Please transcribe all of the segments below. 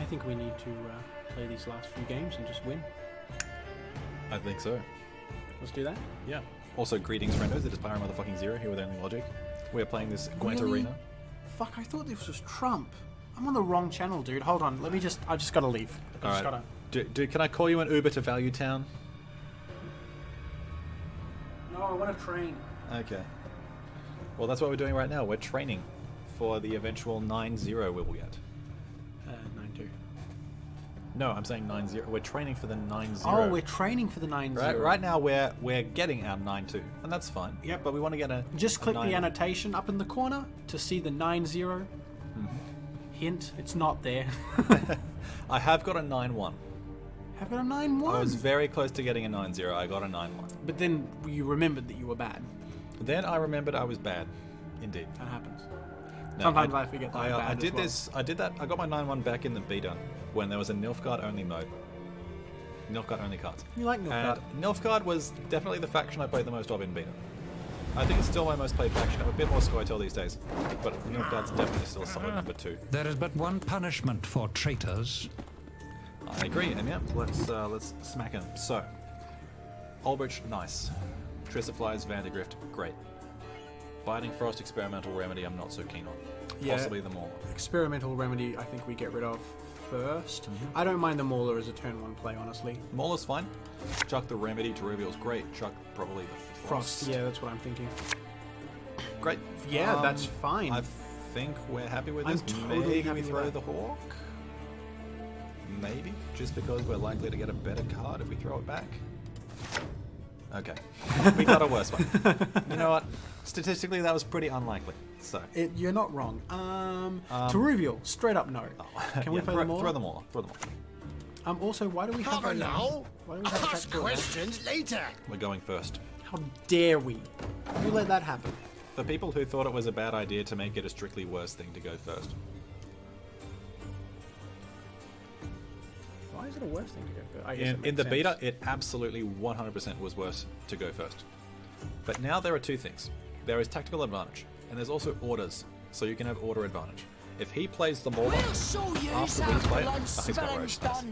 think we need to play these last few games and just win. I think so. Let's do that. Yeah. Also, greetings, friendos. It is Pyro Motherfucking Zero here with OnlyLogic. We are playing this Gwent Really? Arena. Fuck, I thought this was Trump. I'm on the wrong channel, dude. Hold on. I just gotta leave. Alright. Dude, can I call you an Uber to Value Town? No, I want to train. Okay. Well, that's what we're doing right now. We're training for the eventual 9-0 we will get. 9-2. No, I'm saying 9-0. We're training for the 9-0. Oh, we're training for the 9-0. Right now we're getting our 9-2, and that's fine. Yep. But we want to get a Just click the 9. annotation up in the corner to see the 9-0. Hint, it's not there. I have got a 9-1. Have got a 9-1. I was very close to getting a 9-0. I got a 9-1. But then you remembered that you were bad. Then I remembered I was bad. Indeed. That happens. No, Sometimes I forget that I'm bad I did as well. this. I did that. I got my 9-1 back in the beta when there was a Nilfgaard only mode. Nilfgaard only cards. You like Nilfgaard? And Nilfgaard was definitely the faction I played the most of in beta. I think it's still my most played faction. I'm a bit more Skytel these days, but Nilfgaard's definitely still solid number 2. There is but one punishment for traitors. I agree, and yeah, let's smack him. So, Ulbrich, nice. Trissiflies, Vandergrift, great. Biting Frost, Experimental Remedy, I'm not so keen on. Yeah. Possibly the Mauler. Experimental Remedy, I think we get rid of first. I don't mind the Mauler as a turn 1 play, honestly. Mauler's fine. Chuck the Remedy to Reveal's great. Chuck probably the Frost. Yeah, that's what I'm thinking. Great. Yeah, that's fine. I think we're happy with I'm this. totally Maybe happy we with throw that. the Hawk? Maybe. Just because we're likely to get a better card if we throw it back. Okay. We got a worse one. You know what? Statistically, that was pretty unlikely. So. You're not wrong. To reveal, straight up no. Can we play them all? Throw them all. Throw them all. Also, why do we have now. Why do we have Ask tactical questions later. We're going first. How dare we? You let that happen. For people who thought it was a bad idea to make it a strictly worse thing to go first. Why is it a worse thing to go first? I guess it In makes the sense. beta, it absolutely 100% was worse to go first. But now there are two things. There is tactical advantage, and there's also orders, so you can have order advantage. If he plays the Mauler after we play it, he's got Roche. Nice.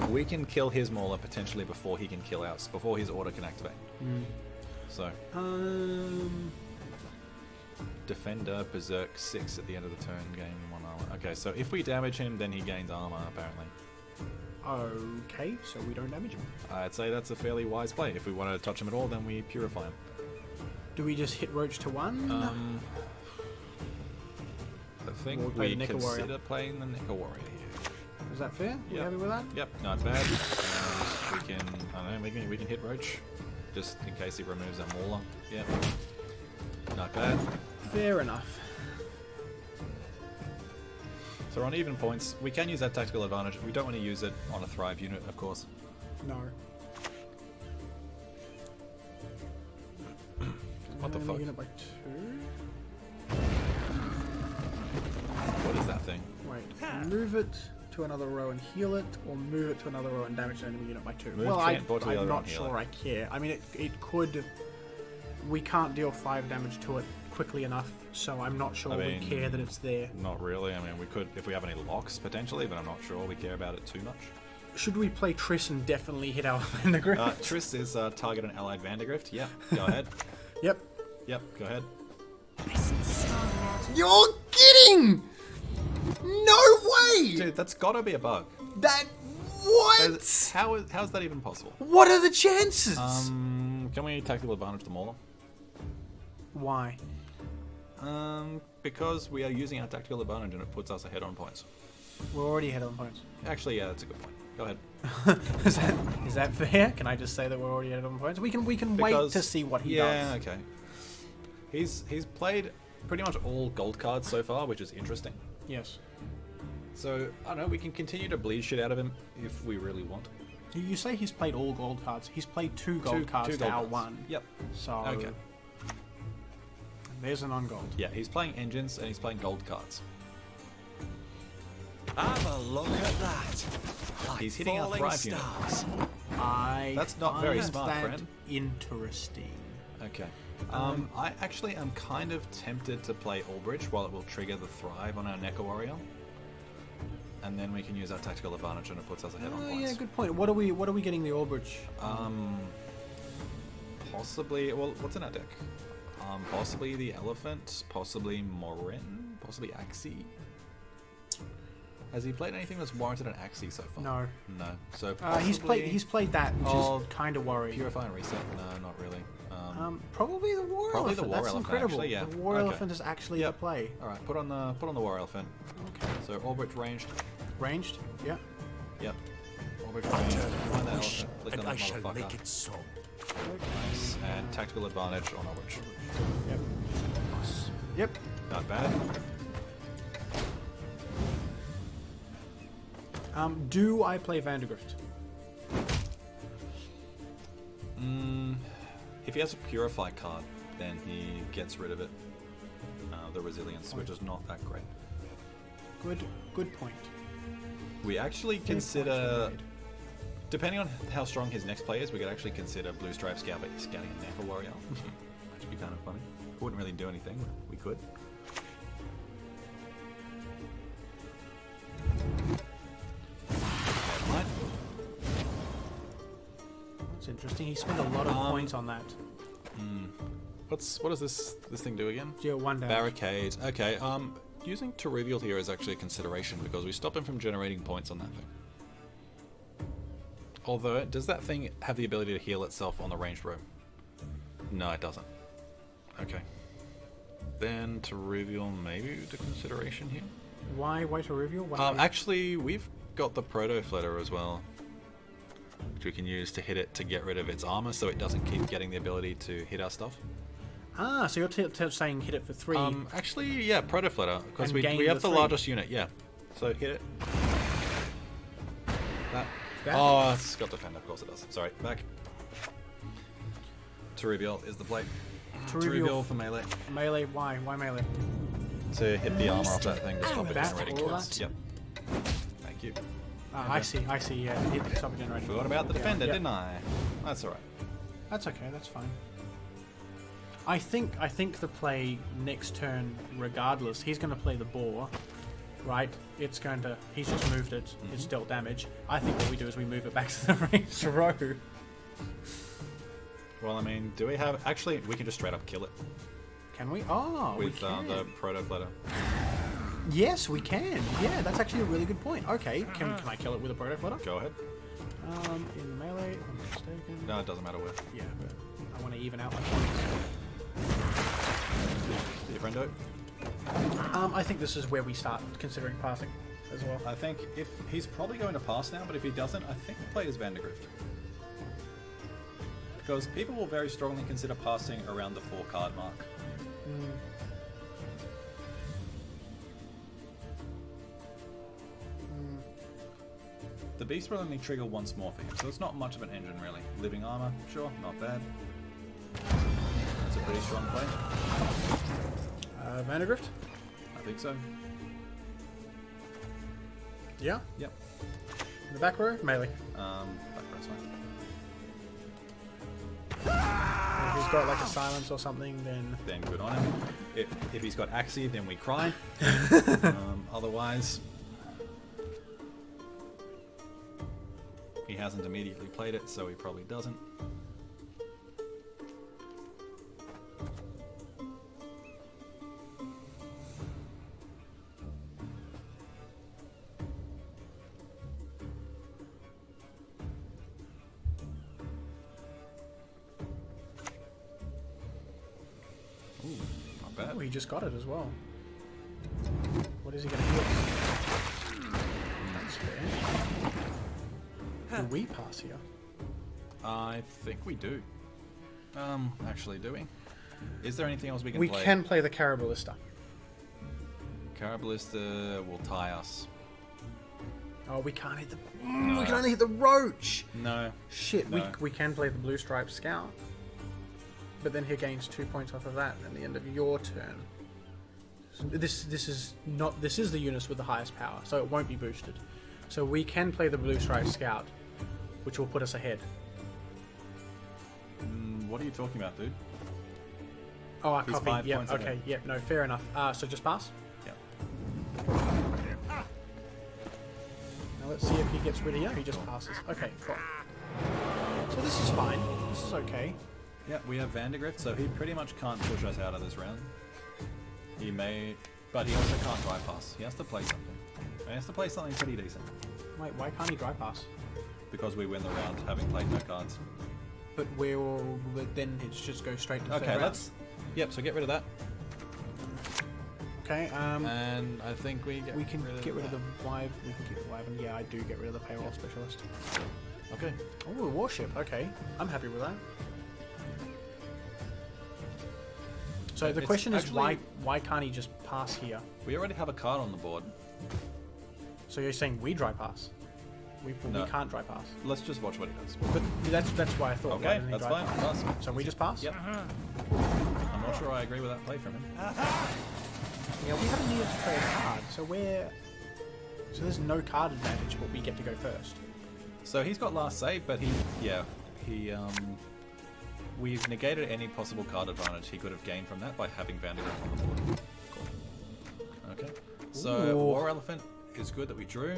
We can kill his Mauler potentially before he can kill ours, before his order can activate. So, Defender, Berserk, 6 at the end of the turn, gain 1 armor. Okay, so if we damage him, then he gains armor, apparently. Okay, so we don't damage him. I'd say that's a fairly wise play. If we want to touch him at all, then we purify him. Do we just hit Roach to 1? I think We'll play we the Nika Warrior. consider playing the Nika Warrior here. Is that fair? You happy with that? Yep, not bad. We can, I don't know, we can hit Roach, just in case he removes our Mauler. Yep, not bad. Fair enough. So we're on even points. We can use that tactical advantage. We don't want to use it on a Thrive unit, of course. No. What the fuck? Unit by 2? What is that thing? Wait, move it to another row and heal it, or move it to another row and damage the enemy unit by 2. Move Well, transport to the I'm other row not and heal sure it. I care. I mean, it could... We can't deal 5 damage to it quickly enough, so I'm not sure I mean, we care that it's there. Not really. I mean, we could, if we have any locks, potentially, but I'm not sure we care about it too much. Should we play Triss and definitely hit our Vandergrift? Triss is target an allied Vandergrift. Yeah, go ahead. Yep. Yep, go ahead. You're kidding! No way! Dude, that's gotta be a bug. That... What? How is that even possible? What are the chances? Can we tactical advantage the Mauler? Why? Because we are using our tactical advantage and it puts us ahead on points. We're already ahead on points. Actually, yeah, that's a good point. Go ahead. is that fair? Can I just say that we're already ahead on points? We can wait to see what he does. Yeah, okay. He's played pretty much all gold cards so far, which is interesting. Yes. So, I don't know, we can continue to bleed shit out of him if we really want. You say he's played all gold cards. He's played 2 gold cards two to our cards. 1. Yep. So... Okay. There's an on-gold. Yeah, he's playing engines and he's playing gold cards. Have a look at that. Like He's hitting our falling Thrive unit. stars. That's not very find smart, that friend. Interesting. Okay. I actually am kind of tempted to play Ulbrich while it will trigger the Thrive on our Neko Warrior. and then we can use our tactical advantage, and it puts us ahead on Oh points. yeah, good point. What are we getting the Orbridge? Possibly. Well, what's in our deck? Possibly the Elephant, possibly Morin, possibly Axie. Has he played anything that's warranted an Axie so far? No. No. So possibly he's played that, which is kind of worrying. Purify and Reset? No, not really. Probably the War Probably Elephant. the War That's Elephant, incredible. actually, yeah. The War Okay. Elephant is actually Yep. at play. All right, put on the War Elephant. Okay. So Orbit ranged. Ranged? Yeah. Yep. Orbit ranged. Find that elephant. Click on And that I shall motherfucker. make it so. Nice. And tactical advantage on Orbit. Yep. Yep. Not bad. Do I play Vandergrift? If he has a Purify card, then he gets rid of it. The Resilience, which is not that great. Good point. We actually Fair points consider, well made. depending on how strong his next play is, we could actually consider Blue Stripe scouting a Nampa Warrior. Which would be kind of funny. Wouldn't really do anything, but we could. Nevermind. That's interesting. He spent a lot of points on that. What does this thing do again? Deal 1 damage. Barricade. Okay, using Trivial here is actually a consideration because we stop him from generating points on that thing. Although, does that thing have the ability to heal itself on the ranged row? No, it doesn't. Okay. Then Trivial maybe the consideration here? Why to reveal? Why Actually, we've got the Proto Flutter as well, which we can use to hit it to get rid of its armor so it doesn't keep getting the ability to hit our stuff. so you're saying hit it for 3. Actually, yeah, Proto Flutter, because And we gain have the the 3. largest unit, yeah. So hit it. That. That? Oh, it's got defend, of course it does. Sorry, back. To reveal is the play. To To reveal reveal for melee. melee. Why melee? To hit the armor off that thing to stop it That, generating all points. that? Yep. Thank you. I see. Yeah, hit stop generating. Forgot about the Yeah, defender, yeah. didn't I? That's alright. That's okay. That's fine. I think the play next turn, regardless, he's going to play the boar, right? He's just moved it. It's dealt damage. I think what we do is we move it back to the ranged row. Well, I mean, do we have... Actually, we can just straight up kill it Can we? Oh, we with can. the Proto Flutter. Yes, we can. Yeah, that's actually a really good point. Okay, can I kill it with a Proto Flutter? Go ahead. In melee, if I'm not mistaken. No, it doesn't matter where. Yeah, but I want to even out my points. See your friendo? I think this is where we start considering passing as well. I think if he's probably going to pass now, but if he doesn't, I think the play is Vandergrift. Because people will very strongly consider passing around the 4 card mark. The beast will only trigger once more for him, so it's not much of an engine really. Living armor, sure, not bad. That's a pretty strong play. Vandergrift? I think so. Yeah. Yep. In the back row, melee. Back row's fine. If he's got like a silence or something, then Then good on him. If he's got Axie, then we cry. Otherwise, he hasn't immediately played it, so he probably doesn't. Ooh, not bad. oh, he just got it as well. What is he going to get? That's fair. Do we pass here? I think we do. Actually, do we? Is there anything else we can We play? can play the Carabalista. Carabalista will tie us. Oh, we can't hit the. We can only hit the roach. No. Shit, No. we can play the Blue Stripe Scout, but then he gains 2 points off of that at the end of your turn. This is the unit with the highest power, so it won't be boosted. So we can play the Blue Stripe Scout, which will put us ahead. What are you talking about, dude? Oh, I He's copy. 5 Yeah, points okay. ahead. Yeah, no, fair enough. So just pass. Yeah. Now let's see if he gets rid of you. He just passes. Okay, cool. So this is fine. This is okay. Yeah, we have Vandergrift, so he pretty much can't push us out of this round. He may, but he also can't dry pass. He has to play something. He has to play something pretty decent. Wait, why can't he dry pass? Because we win the round having played no cards. But then it just goes straight to the Okay, third round. let's... Yep, so get rid of that. Okay, And I think we we can get rid of the Live. We can keep the Live, and yeah, I do get rid of the payroll specialist. Okay. Oh, warship. Okay, I'm happy with that. So the It's question is, actually- why can't he just pass here? We already have a card on the board. So you're saying we dry pass? We No. can't dry pass. Let's just watch what he does. But that's why I thought. why Okay, didn't he that's dry fine. pass? Pass. So we just pass? Yep. I'm not sure I agree with that play from him. Yeah, we haven't needed to play a card, so there's no card advantage, but we get to go first. So he's got last save, but we've negated any possible card advantage he could have gained from that by having Vandergrift on the board. Cool. Okay. So Ooh. War Elephant is good that we drew.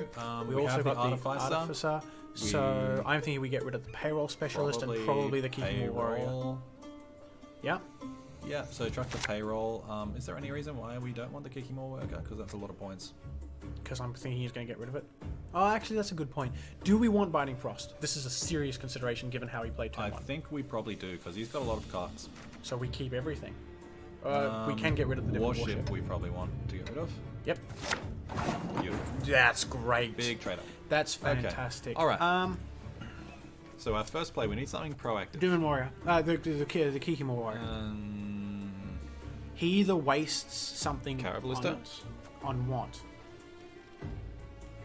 We we also have the got the Artificer. Artificer. So I'm thinking we get rid of the payroll specialist and probably the Kikimor warrior. Payroll. Yeah. Yeah, so track the payroll. Is there any reason why we don't want the Kikimor worker? Because that's a lot of points. Because I'm thinking he's going to get rid of it. Oh, actually, that's a good point. Do we want Biting Frost? This is a serious consideration given how he played turn I 1. think we probably do, because he's got a lot of cards. So we keep everything. We can get rid of the different warship. We probably want to get rid of. Yep. Beautiful. That's great. Big trade-off. That's fantastic. All right. So our first play, we need something proactive. Demon Warrior. The Kikimor Warrior. He either wastes something Caraballista? on what?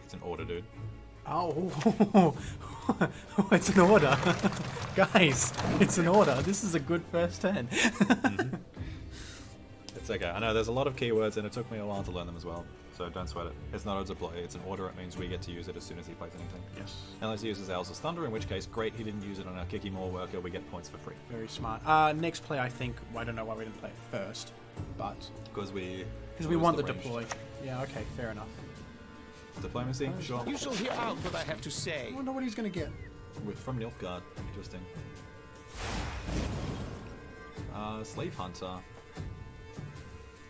It's an order, dude. Oh, it's an order. Guys, it's an order. This is a good first turn. It's okay. I know there's a lot of keywords, and it took me a while to learn them as well. So don't sweat it. It's not a deploy. It's an order. It means we get to use it as soon as he plays anything. Yes. Unless he uses Owls of Thunder, in which case, great, he didn't use it on our Kikimor worker. We get points for free. Very smart. Next play, I think. I don't know why we didn't play it first, but Because we want the ranged. deploy. Yeah. Okay. Fair enough. Diplomacy, sure. You shall hear out what I have to I say. wonder what he's gonna get. From Nilfgaard. Interesting. Slave Hunter.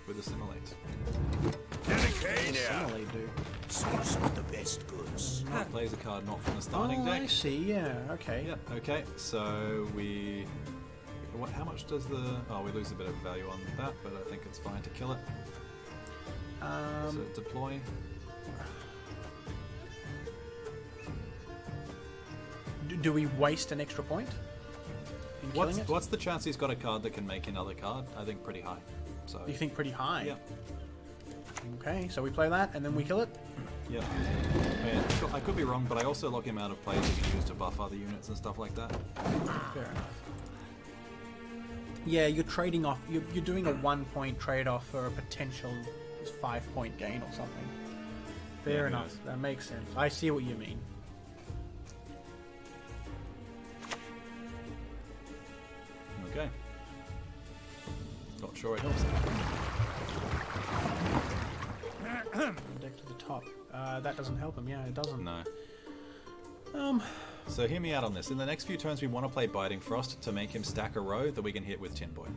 With Assimilate. Assimilate, do. Source of the best goods. Plays a card not from the starting Oh, deck. I see. Yeah. Okay. Yep, okay, so we... how much does the... Oh, we lose a bit of value on that, but I think it's fine to kill it. So deploy. Do we waste an extra point in killing it? What's the chance he's got a card that can make another card? I think pretty high. So You think pretty high? yeah, Okay, so we play that and then we kill it? yeah. I could be wrong, but I also lock him out of plays he can use to buff other units and stuff like that. Fair enough. Yeah, you're trading off. You're doing a 1 point trade off for a potential 5 point gain or something. Fair Yeah, enough. yes. That makes sense. I see what you mean. Okay. Not sure it helps. Deck to the top. That doesn't help him. Yeah, it doesn't. No. Um. So hear me out on this. In the next few turns, we want to play Biting Frost to make him stack a row that we can hit with Tin Boy.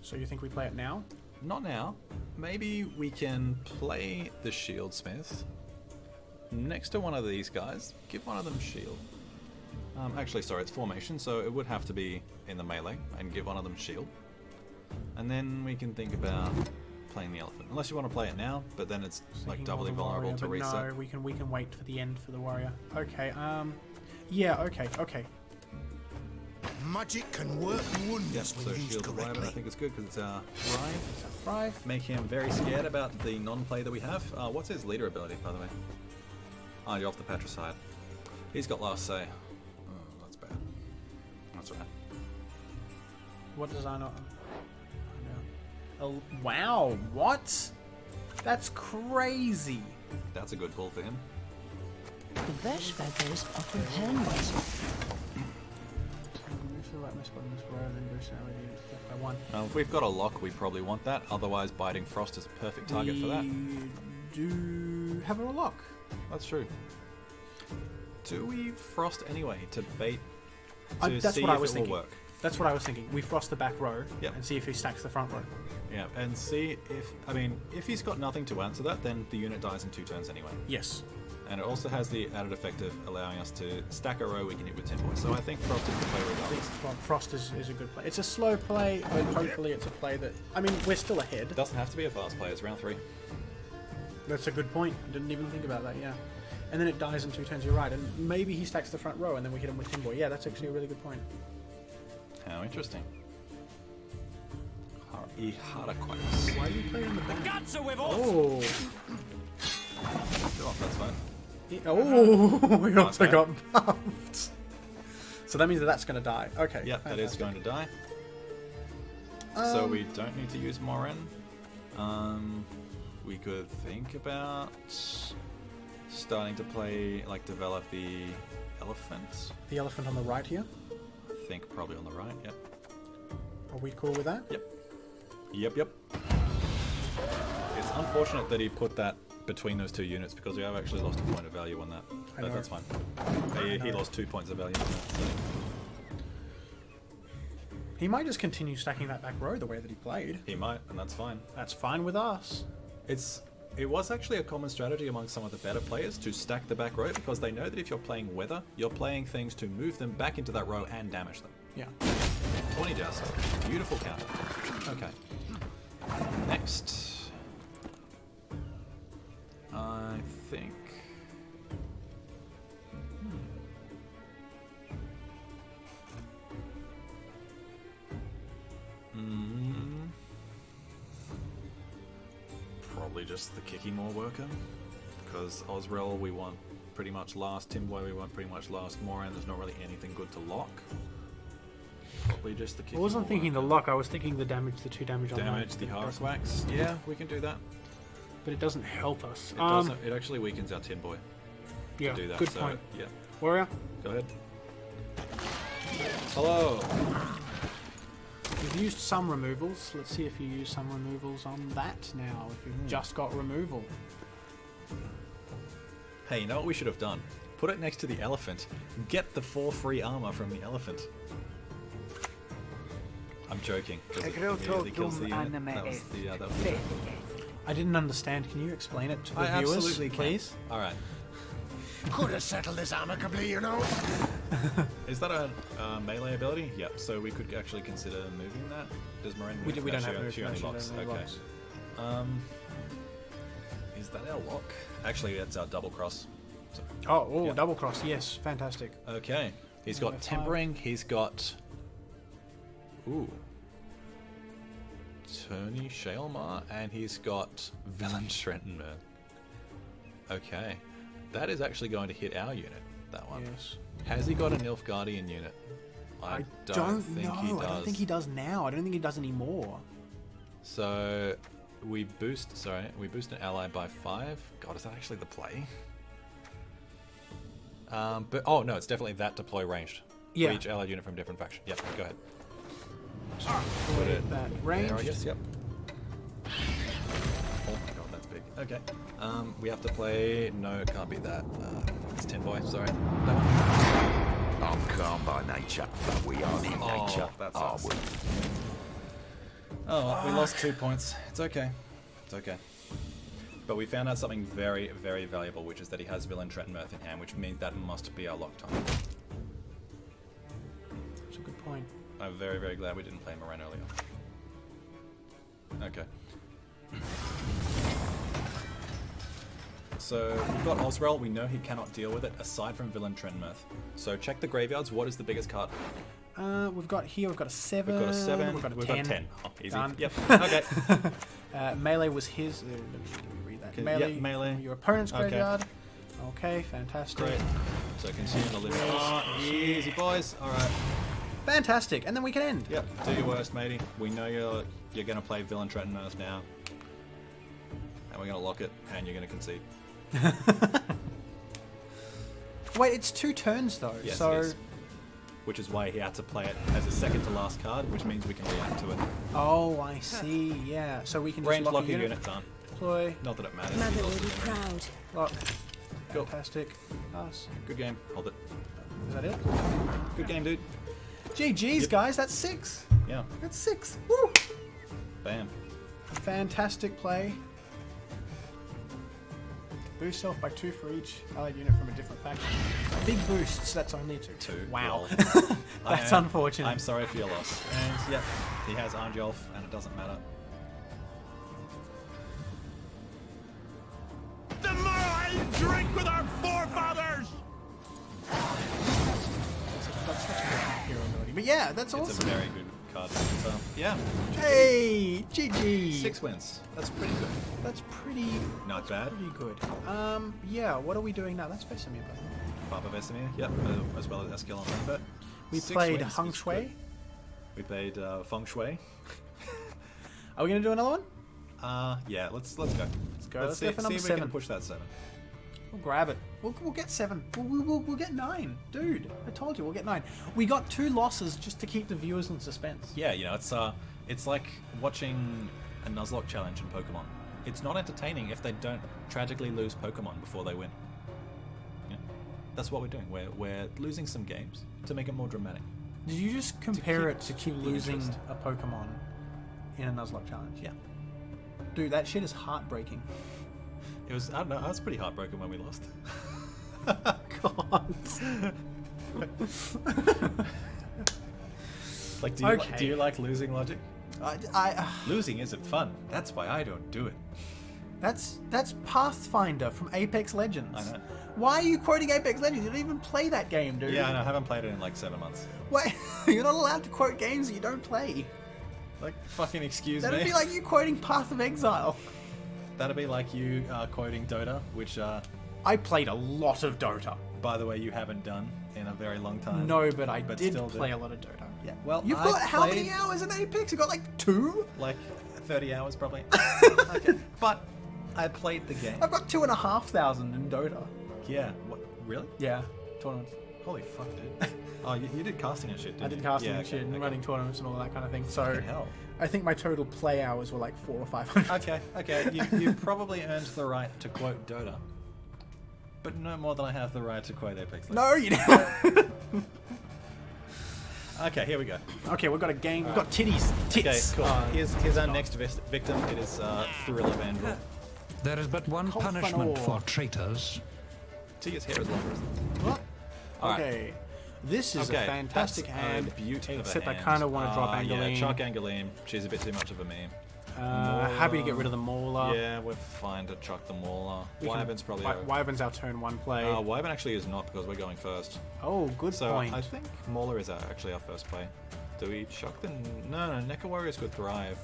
So you think we play it now? Not now. Maybe we can play the Shieldsmith next to one of these guys. Give one of them shield. Actually, sorry, it's formation, so it would have to be in the melee, and give one of them shield. And then we can think about playing the elephant. Unless you want to play it now, but then it's like Thinking doubly of the vulnerable warrior, to but reset. No, we can wait for the end for the warrior. Okay. Yeah. Okay. Magic can work wonders So when used shield of Raven, I correctly. think it's good because it's our Thrive. Thrive. Make him very scared about the non-play that we have. What's his leader ability, by the way? Oh, you're off the patricide. He's got last say. Oh, that's bad. That's right. What does I know? Oh, wow! What? That's crazy. That's a good pull for him. The Vesh feathers offer handles. If we've got a lock, we probably want that. Otherwise, Biting Frost is a perfect target for that. We do have a lock. That's true. Do we frost anyway to bait to That's see what I if was it thinking. will work? That's what I was thinking. We frost the back row Yep. and see if he stacks the front row. Yeah, and see if, I mean, if he's got nothing to answer that, then the unit dies in 2 turns anyway. Yes. And it also has the added effect of allowing us to stack a row we can hit with 10 boys. So I think Frost is the play I think regardless. Frost is a good play. It's a slow play, but hopefully it's a play that... I mean, we're still ahead. It doesn't have to be a fast play, it's round 3. That's a good point. I didn't even think about that, yeah. And then it dies in 2 turns, you're right. And maybe he stacks the front row and then we hit him with Tin Boy. Yeah, that's actually a really good point. How interesting. Iharaquax. Why do you play on the back? Guts are with us! Oh! Oh, that's fine. Oh! We also Okay. got buffed. So that means that that's going to die. Okay. Yep, that is fantastic. going to die. So we don't need to use Morin. We could think about starting to play, like, develop the elephant. The elephant on the right here. I think probably on the right, yep. Are we cool with that? Yep. Yep. It's unfortunate that he put that between those 2 units because we have actually lost a point of value on that. I But know. that's fine. He lost 2 points of value on that. So. He might just continue stacking that back row the way that he played. He might, and that's fine. That's fine with us. It was actually a common strategy among some of the better players to stack the back row because they know that if you're playing weather, you're playing things to move them back into that row and damage them. Yeah. 20 Joust. Beautiful counter. Okay. Next. I think... Probably just the Kikimore worker. Because Osrel we want pretty much last, Timboy we want pretty much last, Moran there's not really anything good to lock. Probably just the Kikimore I wasn't thinking the worker. lock, I was thinking the damage, the 2 damage on Damage that. the Horrorquax. Yeah, we can do that. But it doesn't help us. It doesn't. It actually weakens our Tin Boy Yeah, to do that. good so, point. Yeah. Warrior, Go ahead. Hello. you've used some removals. Let's see if you use some removals on that now, if you've just got removal. Hey, you know what we should have done? Put it next to the elephant. Get the 4 free armor from the elephant. I'm joking. 'Cause it immediately kills the unit. That was the that was the joke. I didn't understand. Can you explain it to the I viewers, absolutely can. please? All right. Could have settled this amicably, you know. Is that a melee ability? Yep. So we could actually consider moving that. Does Moran move? We don't No, have move. she only no, locks. she only Okay. locks. Is that our lock? Actually, that's our double cross. So, Oh, yeah. double cross. Yes, fantastic. okay. He's Number got 5. tempering. He's got. Ooh. Tony Shalmar, and he's got Villain Trentonmer. Okay. That is actually going to hit our unit, that one. Yes. Has he got a Nilfgaardian unit? I don't think know. he does. I don't think he does now. I don't think he does anymore. So we boost an ally by 5. God, is that actually the play? But oh no, it's definitely that deploy ranged. Yeah. For each allied unit from different faction. Yep, go ahead. Put it that range. There, I guess, yep. Oh my god, that's big. Okay. We have to play. No, it can't be that. It's Tin Boy, sorry. That one. I'm calm by nature, but we aren't in nature, that's are us. we? Oh, well, we lost 2 points. It's okay. It's okay. But we found out something very, very valuable, which is that he has Villain Trentonmirth in hand, which means that must be our lock time. That's a good point. I'm very, very glad we didn't play Moran earlier. Okay. So we've got Osrel. We know he cannot deal with it aside from Villain Trentonmirth. So check the graveyards. What is the biggest card? We've got a 7. We've got a 7. We've got a We've 10. got 10. Oh, easy. Done. Yep. Okay. Melee was his. Let me read that. Okay, Melee. yep, melee. Your opponent's Okay. graveyard. Okay, fantastic. Great. So consume the living. Oh, easy, boys. All right. Fantastic, and then we can end. Yep. Do your worst, matey. We know you're gonna play Villain Trentonmirth now, and we're gonna lock it, and you're gonna concede. Wait, it's 2 turns though. Yes, so. it is. Which is why he had to play it as a second to last card, which means we can react to it. Oh, I see. Yeah. So we can just Range lock lock a a unit. unit done. deploy. Not that it matters. Mother He will lost be it. proud. Lock. Cool. Fantastic. Pass. Good game. Hold it. Is that it? Good game, dude. GG's, Yep. guys. That's 6. Yeah. That's 6. Woo! Bam. Fantastic play. Boost self by 2 for each allied unit from a different faction. Big boosts, that's only 2. 2. Wow. Well, That's unfortunate. I'm sorry for your loss. And yeah, he has Arnjolf, and it doesn't matter. The more I drink with our forefathers! That's such a good hero ability. But yeah, that's It's a awesome. very good card. So yeah, Hey, GG. 6 wins. That's pretty good. That's pretty Not bad. pretty good. Yeah, what are we doing now? That's Vesemir, by the way. Papa Vesemir, yep, as well as Eskil on that. We 6 played wins Hung is Shui. good. We played Feng Shui. Are we gonna do another one? Yeah, let's go. Let's go. Let's see, go for number see if we 7. can push that 7. We'll grab it. We'll get 7. We'll get 9. Dude, I told you, we'll get 9. We got 2 losses just to keep the viewers in suspense. Yeah, you know, it's like watching a Nuzlocke challenge in Pokemon. It's not entertaining if they don't tragically lose Pokemon before they win. Yeah, that's what we're doing. We're losing some games to make it more dramatic. Did you just compare it to keep the losing interest. a Pokemon in a Nuzlocke challenge? Yeah. Dude, that shit is heartbreaking. It was, I don't know, I was pretty heartbroken when we lost. God. Like, Okay. do you like losing, Logic? I Losing isn't fun. That's why I don't do it. that's Pathfinder from Apex Legends. I know. Why are you quoting Apex Legends? You don't even play that game, dude. Yeah, I know, I haven't played it in like 7 months. Wait, you're not allowed to quote games that you don't play. Like, fucking excuse That'd me. be like you quoting Path of Exile. That'd be like you quoting Dota, which, I played a lot of Dota. by the way, you haven't done in a very long time. No, but I But did still do. play a lot of Dota. Yeah, well, You've I got how many played- hours in Apex? You got like 2? Like 30 hours probably. Okay. But I played the game. I've got 2,500 in Dota. Yeah. What? Really? Yeah, tournaments. Holy fuck, dude. Oh, you did casting and shit, didn't I you? did casting Yeah, and shit okay, and okay. running tournaments and all that kind of thing. So Fucking hell. I think my total play hours were like 400 or 500. Okay. You probably earned the right to quote Dota. But no more than I have the right to quote Apex Legends. No, you didn't. Okay, here we go. Okay, we've got a game. We've got titties. Tits. Okay, cool. Here's our next victim. It is Thriller Vandal. There is but one Cold punishment Fanor. for traitors. See, his hair is longer, isn't it? What? Alright. Okay. This is a fantastic that's hand. A beaut of a Except hand. I kind of want to drop Angeline. Yeah, chuck Angeline. She's a bit too much of a meme. Happy to get rid of the Mauler. Yeah, we're fine to chuck the Mauler. We can- Wyvern's probably... Wyvern's our turn 1 play. Wyvern actually is not because we're going first. Oh, good So point. I think Mauler is actually our first play. Do we chuck the... No, Neca Warriors could thrive.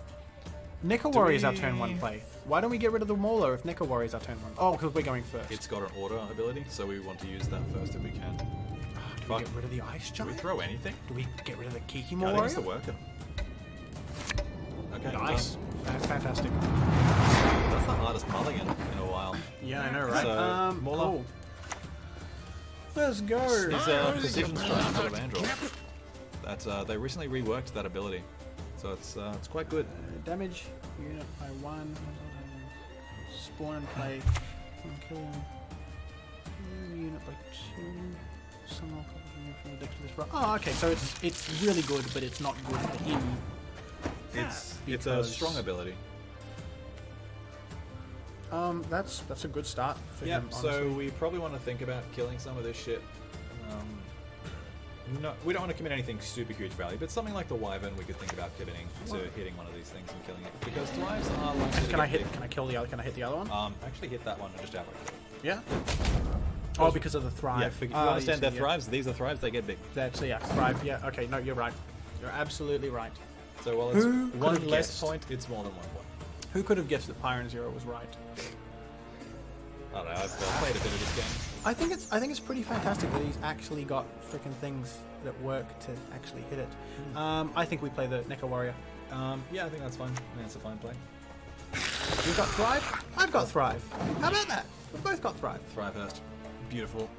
Neca do Warrior is our we- turn 1 play. Why don't we get rid of the Mauler if Neca Warrior is our turn 1? Oh, because we're going first. It's got an order ability, so we want to use that first if we can. Do we Fuck. get rid of the Ice Do we Giant? throw anything? Do we get rid of the Kiki I Warrior? think it's the worker. Okay, Nice. That's fantastic. done. That's the hardest mulligan in a while. Yeah, I know, right? So, Mauler. Cool. Let's go. Is Precision Strike for the Vandal. That's they recently reworked that ability, so it's quite good. Damage unit by 1. Spawn and play. Kill him. Unit by 2. Someone from the deck to this rock. Oh, okay. So it's really good, but it's not good for him. It's a Because- strong ability. That's a good start for Yeah, him. so honestly. we probably want to think about killing some of this shit. No, we don't want to commit anything super huge value, but something like the Wyvern we could think about committing to hitting one of these things and killing it. Because thrives are likely to Can I get hit? big. Can I kill the other? Can I hit the other one? Actually hit that one and just outright. Yeah. Oh, because of the thrive. Yeah, you understand you they're see, thrives, these are thrives, they get big. That's yeah, thrive. Yeah. Okay. No, you're right. You're absolutely right. So while it's Who could one have less guessed? point, it's more than 1 point. Who could have guessed that Pyron Zero was right? I don't know, I've played a bit of this game. I think it's pretty fantastic that he's actually got freaking things that work to actually hit it. I think we play the Neca Warrior. Yeah, I think that's fine. I think that's a fine play. You've got Thrive. I've got Thrive. How about that? We've both got Thrive. Thrivehurst. Beautiful.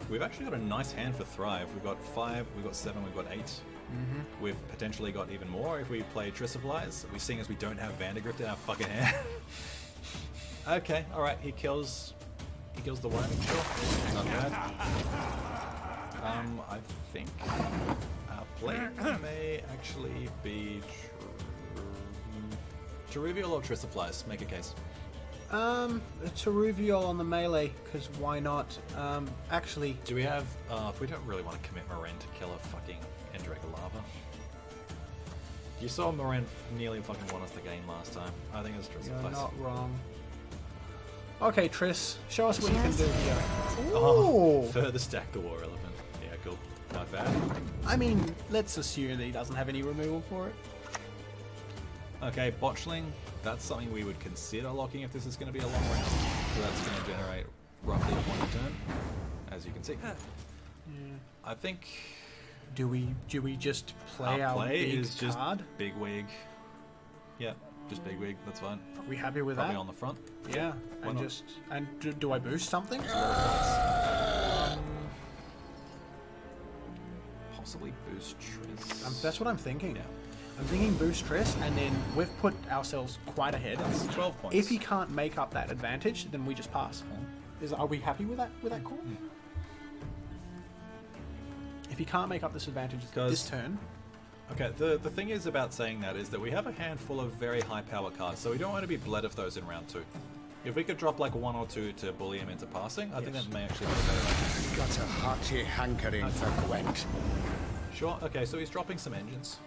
We've actually got a nice hand for Thrive. We've got 5, we've got 7, we've got 8. We've potentially got even more if we play Trissiflies. We seeing as we don't have Vandergrift in our fucking hand. Okay, alright, he kills the worming, sure. Not bad. I think our play may actually be Cheruvial or Trissiflies. Make a case. Cheruvial on the melee, because why not? Actually... Do we have... we don't really want to commit Moraine to kill a fucking Endrega Lava. You saw Moraine nearly fucking won us the game last time. I think it's Trissiflies. You're not wrong. Okay, Triss, show us what you can do here. Oh, further stack the War Elephant. Yeah, cool. Not bad. I mean, let's assume that he doesn't have any removal for it. Okay, Botchling. That's something we would consider locking if this is going to be a long round. So that's going to generate roughly a 1 turn, as you can see. I think Do we just play our play big is just card? Big Wig. Yeah, just Big Wig. That's fine. Are we happy with Probably that? on the front. Yeah, Why and not? do I boost something? Possibly boost Triss. That's what I'm thinking. Yeah. I'm thinking boost Triss, and then we've put ourselves quite ahead. That's 12 points. If he can't make up that advantage, then we just pass. Are we happy with that call? If he can't make up this advantage this turn, Okay, the thing is about saying that is that we have a handful of very high power cards, so we don't want to be bled of those in round 2. If we could drop like 1 or 2 to bully him into passing, I think that may actually be better. Got a hearty hankering for Gwent. Sure, okay, so he's dropping some engines.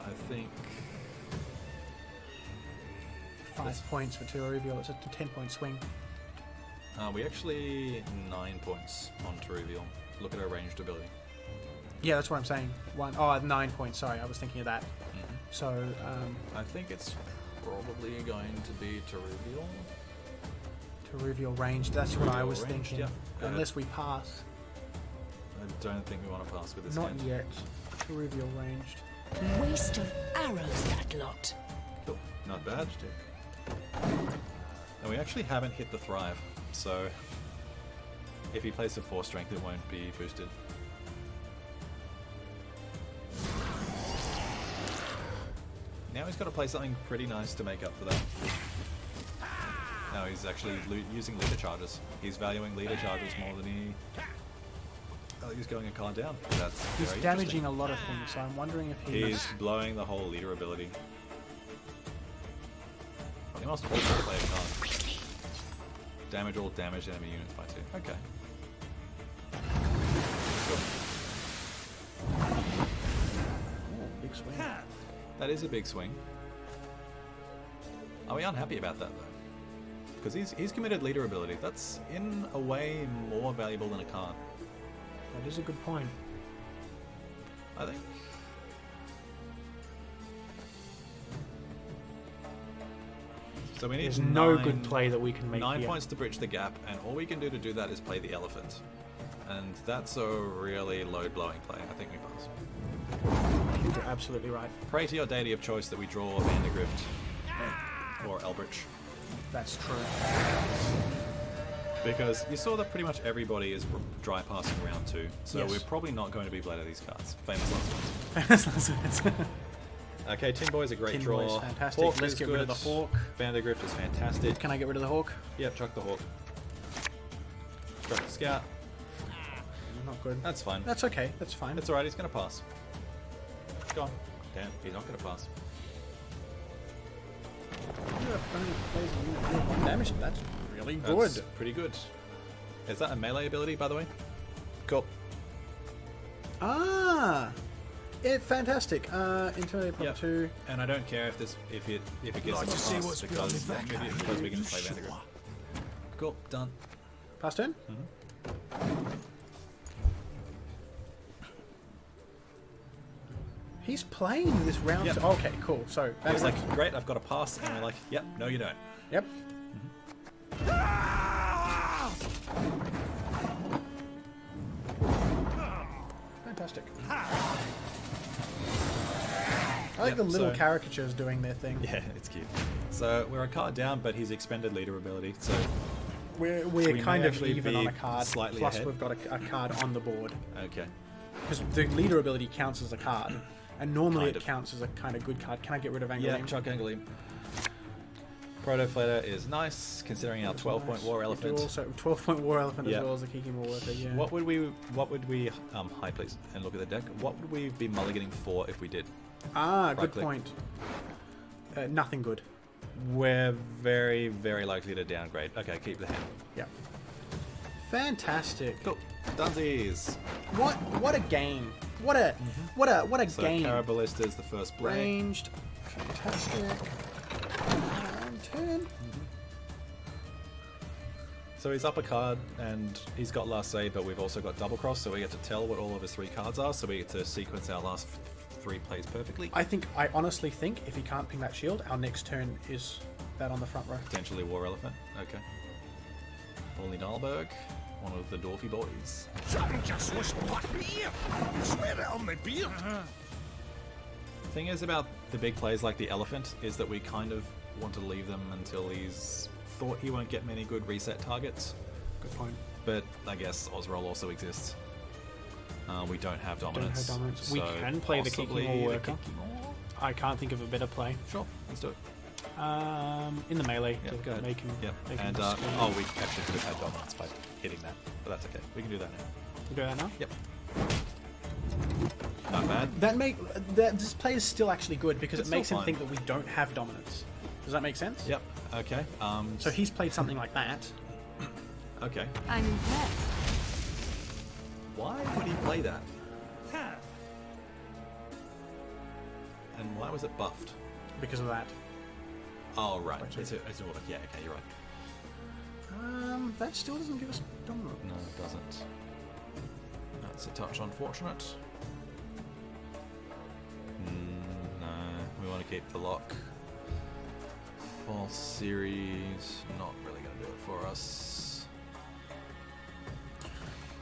I think 5 points for Cheruvial. It's a 10-point swing. we actually 9 points on Teruvial. Look at our ranged ability. Yeah, that's what I'm saying. 9 points. Sorry, I was thinking of that. So, I think it's probably going to be Teruvial. Cheruvial ranged. That's what I Cheruvial was ranged, thinking. yeah. Unless we pass. I don't think we want to pass with this Not hand. yet. Cheruvial ranged. Waste of arrows, that lot. Cool. Not bad. And we actually haven't hit the Thrive, so if he plays the 4 strength, it won't be boosted. Now he's got to play something pretty nice to make up for that. Now he's actually using leader charges. He's valuing leader charges more than he... Oh, he's going a card down. That's He's very damaging interesting. a lot of things, so I'm wondering if he He's must... blowing the whole leader ability. He must also play a card. Damage all damaged enemy units by 2. Okay. Big swing. That is a big swing. Are we unhappy about that though? Because he's committed leader ability. That's in a way more valuable than a card. That is a good point. I think. So we need There's no 9 good play that we can make 9 here. points to bridge the gap, and all we can do to do that is play the elephant. And that's a really load-blowing play. I think we pass. You're absolutely right. Pray to your deity of choice that we draw Vandergrift or Elbrich. That's true. Because you saw that pretty much everybody is dry passing round 2, so Yes. we're probably not going to be bled of these cards. Famous last ones. Okay, Tin Boy's a great Tin draw. Boy's fantastic. Hawk Let's is get rid of good. the Hawk. Vandergrift is fantastic. Can I get rid of the Hawk? Yep, chuck the Hawk. Drop the Scout. Not good. That's fine. That's okay. That's fine. That's alright, he's going to pass. Go on. Damn, he's not going to pass. One damage. That's really good. That's pretty good. Is that a melee ability, by the way? Cool. Ah, yeah, fantastic. Intimidate Yep. 2. And I don't care if it gets him a Like to see pass what's beyond because, the back maybe alley. because we can just play Vandergrift. Cool, done. Pass turn. He's playing this round. Yep. Okay, cool. So I was like, great, I've got a pass, and we're like, yep, no you don't. yep. Fantastic. I like Yep, the little so- caricatures doing their thing. Yeah, it's cute. So we're a card down, but he's expended leader ability. So We're we kind may of actually even be on a card. slightly Plus, ahead. we've got a card on the board okay, because the leader ability counts as a card, and normally Kind it of. counts as a kind of good card. Can I get rid of Angleem? yeah, Chuck Angleem. Protoflator is nice, considering our 12-point war You elephant. do also 12-point war elephant Yeah. as well as a Kiki War worker. Yeah. What would we hi please and look at the deck. What would we be mulliganing for if we did? Ah, good click. point. Nothing good. We're very, very likely to downgrade. Okay, keep the hand. Yeah. Fantastic. Cool. Dunsies. What a game. What a So game. Carabalista is the first play. Ranged. Fantastic. Turn. So he's up a card and he's got last say, but we've also got double cross, so we get to tell what all of his 3 cards are, so we get to sequence our last 3 plays perfectly. I honestly think if he can't ping that shield, our next turn is that on the front row. Potentially War Elephant. Okay. Ollie Dahlberg, one of the Dorfy boys. Something just was what beer. Swear it on my beard. The thing is about the big plays like the Elephant is that we kind of want to leave them until he's thought he won't get many good reset targets. Good point. But I guess Osroll also exists. We don't have Don't dominance. have dominance. We so can play the possibly Kiki War the worker. Kiki War. I can't think of a better play. Sure, let's do it. In the melee. Yeah, to go ahead. Make him, Yep. make him And scream. oh, we actually could have had dominance by hitting that, but that's okay. We can do that now. You do that now? Yep. Not bad. This play is still actually good because It's it makes still him fine. think that we don't have dominance. Does that make sense? Yep. Okay. So he's played something like that. Okay. I'm impressed. Why would he play that? And why was it buffed? Because of that. Oh right. Actually- It's an order. Yeah. Okay. You're right. That still doesn't give us dominance. No, it doesn't. That's a touch unfortunate. No, we want to keep the lock. False series, not really going to do it for us.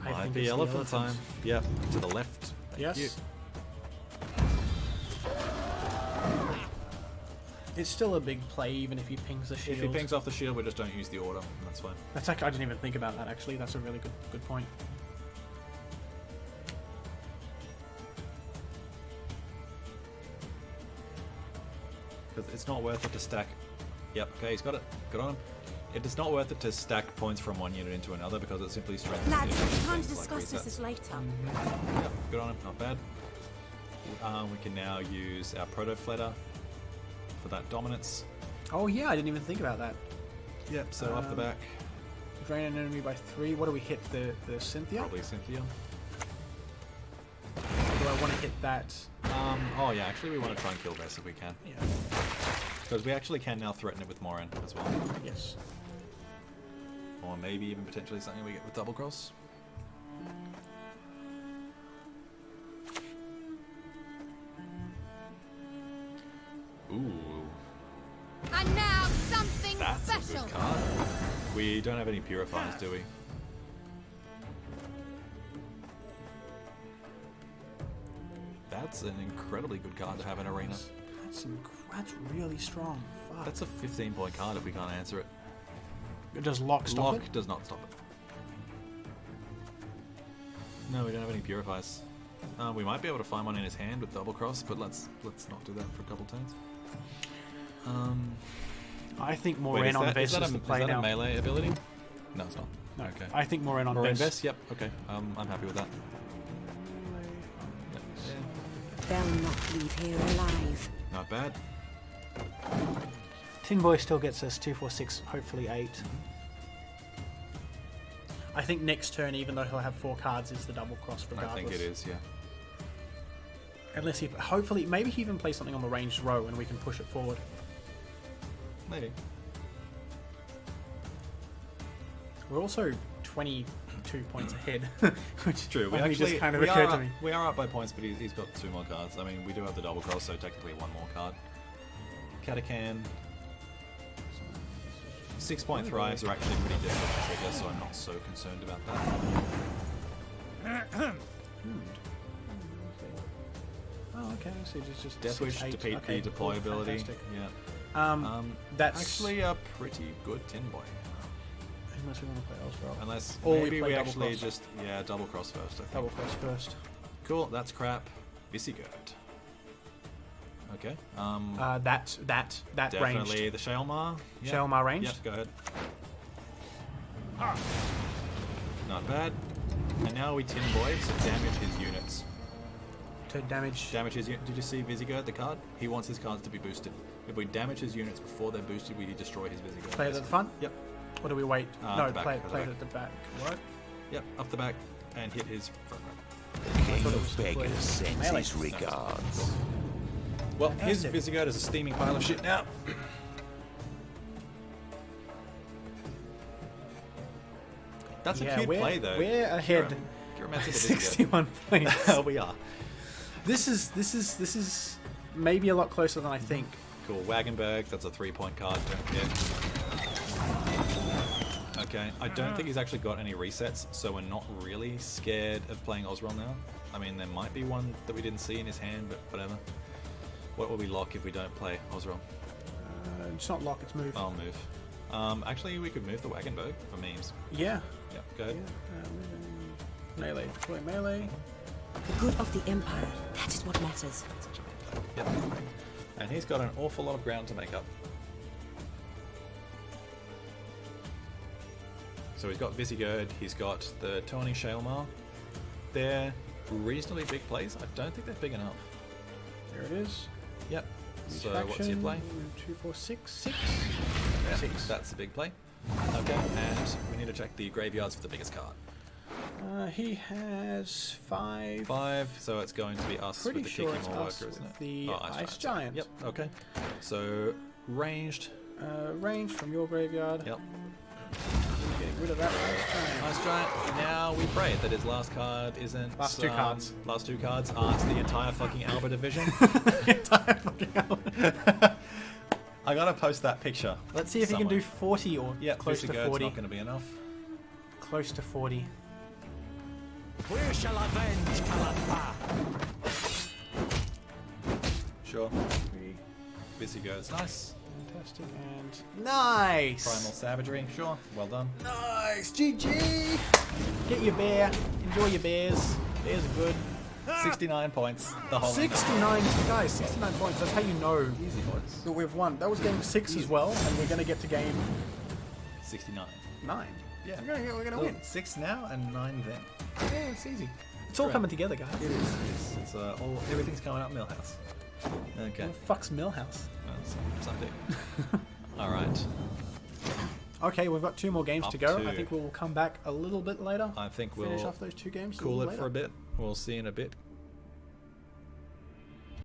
I Might think be it's the elephant time. elephant. Yep, to the left. Thank Yes. you. It's still a big play even if he pings the shield. If he pings off the shield, we just don't use the order, and that's fine. That's actually, I didn't even think about that actually. That's a really good point. Because it's not worth it to stack. Yep, okay, he's got it. Good on him. It is not worth it to stack points from one unit into another because it simply strengthens the Lads, efficiency time to things like discuss this resets. is later. Yep, good on him, not bad. We can now use our Protoflator for that dominance. Oh yeah, I didn't even think about that. Yep, so off the back, Drain an enemy by 3. What do we hit? The Cynthia? probably Cynthia. Or do I want to hit that? Oh yeah, actually we want to try and kill Vess if we can. Yeah. Because we actually can now threaten it with Morin as well. Yes. Or maybe even potentially something we get with Double Cross. Ooh, And now something that's special. a good card. We don't have any Purifiers, do we? That's an incredibly good card to have in Arena. That's really strong. Fuck. That's a 15-point card if we can't answer it. Does lock stop Lock it? does not stop it. No, we don't have any Purifiers. We might be able to find one in his hand with Double Cross, but let's not do that for a couple turns. I think Wait, Moraine on Vess is the play is that now. a melee ability? No, it's not. No, Okay. I think Moraine on Morin Vess. Vess? Yep, okay. I'm happy with that. They'll not leave here alive. Not bad. Tin Boy still gets us 2, 4, 6, hopefully 8. I think next turn, even though he'll have 4 cards, is the double cross regardless. I think it is, yeah. Unless he, hopefully, maybe he even plays something on the ranged row and we can push it forward. Maybe. We're also 22 points ahead, which True. We only actually just kind of we occurred are to up, me. we are up by points, but he's got 2 more cards. I mean, we do have the double cross, so technically 1 more card. Catacan. 6-point thrives are actually pretty difficult to trigger, so I'm not so concerned about that. Oh, okay. So just Death Wish, 6, 8. defeat Okay, the cool, deployability. fantastic. Yeah. That's Actually a pretty good tin boy. unless we want to play Oswald. Unless Or we maybe play we double actually cross. just double cross first. I think. Double cross first. Cool. That's crap. Visigoth. Okay. That Definitely ranged. the Shaelmar. Yeah. Shaelmar ranged. Yep. Go ahead. Not bad. And now we tin boy to damage his units. To damage. Damage his unit. Did you see Visigoth, the card? He wants his cards to be boosted. If we damage his units before they're boosted, we destroy his Visigoth. Play it at the front? Yep. Or do we wait? At No, the back, play at the it back. at the back. What? Yep. Up the back and hit his front row. King thought it of was deployed. Beggars sends Melee. his regards. Well, his Fantastic. Visigoth is a steaming pile of shit now. That's a cute play, though. We're ahead. Gyromancer to Visigoth. 61 points. We are. This is maybe a lot closer than I think. Cool. Wagenberg, that's a 3-point card. Don't forget. Okay, I don't think he's actually got any resets, so we're not really scared of playing Oswald now. I mean, there might be one that we didn't see in his hand, but whatever. What will we lock if we don't play Oswald? It's not lock, it's move. I'll move. Actually, we could move the Wagenberg for memes. Yeah. Yeah, go ahead. Melee. Deploy melee. The good of the Empire. That is what matters. Such a mean play. Yep. And he's got an awful lot of ground to make up. So he's got Visigoth, he's got the Tawny Shaelmar. They're reasonably big plays. I don't think they're big enough. There it is. Yep. Each So what's your faction, play? 2, 4, 6. 6. Yeah, 6. that's the big play. Okay, and we need to check the graveyards for the biggest card. He has 5. 5, so it's going to be us Pretty with the sure Kicking it's More us Worker, isn't with it? the Oh, Ice Giant. Yep, okay. So, ranged. Range from your graveyard. Yep. Getting rid of that Ice Giant. Ice Giant. Now we pray that his last card isn't... Last 2 cards. Last 2 cards aren't the entire fucking Alba division. I gotta post that picture. Let's see if he can do 40 or Yeah, close to Visigoth's 40. not gonna be enough. Close to 40. Where shall I avenge Kalapa? Sure. 3. Visigoth's nice. Fantastic. And nice! Primal Savagery, sure. Well done. Nice! GG! Get your bear. Enjoy your bears. Bears are good. 69 points. The whole 69, guys, 69 points. That's how you know Easy boys. that we've won. That was game 6 as well, and we're going to get to game 69. 9. Yeah. We're gonna Look, win. 6 now and 9 then. Yeah, it's easy. It's all Right. coming together, guys. It is. It's all everything's coming up Millhouse. Okay. What the fuck's Millhouse? Well, someday. All right. Okay, we've got 2 more games Up to go. to- I think we'll come back a little bit later. I think Finish we'll off those 2 games. cool it later. for a bit. We'll see you in a bit.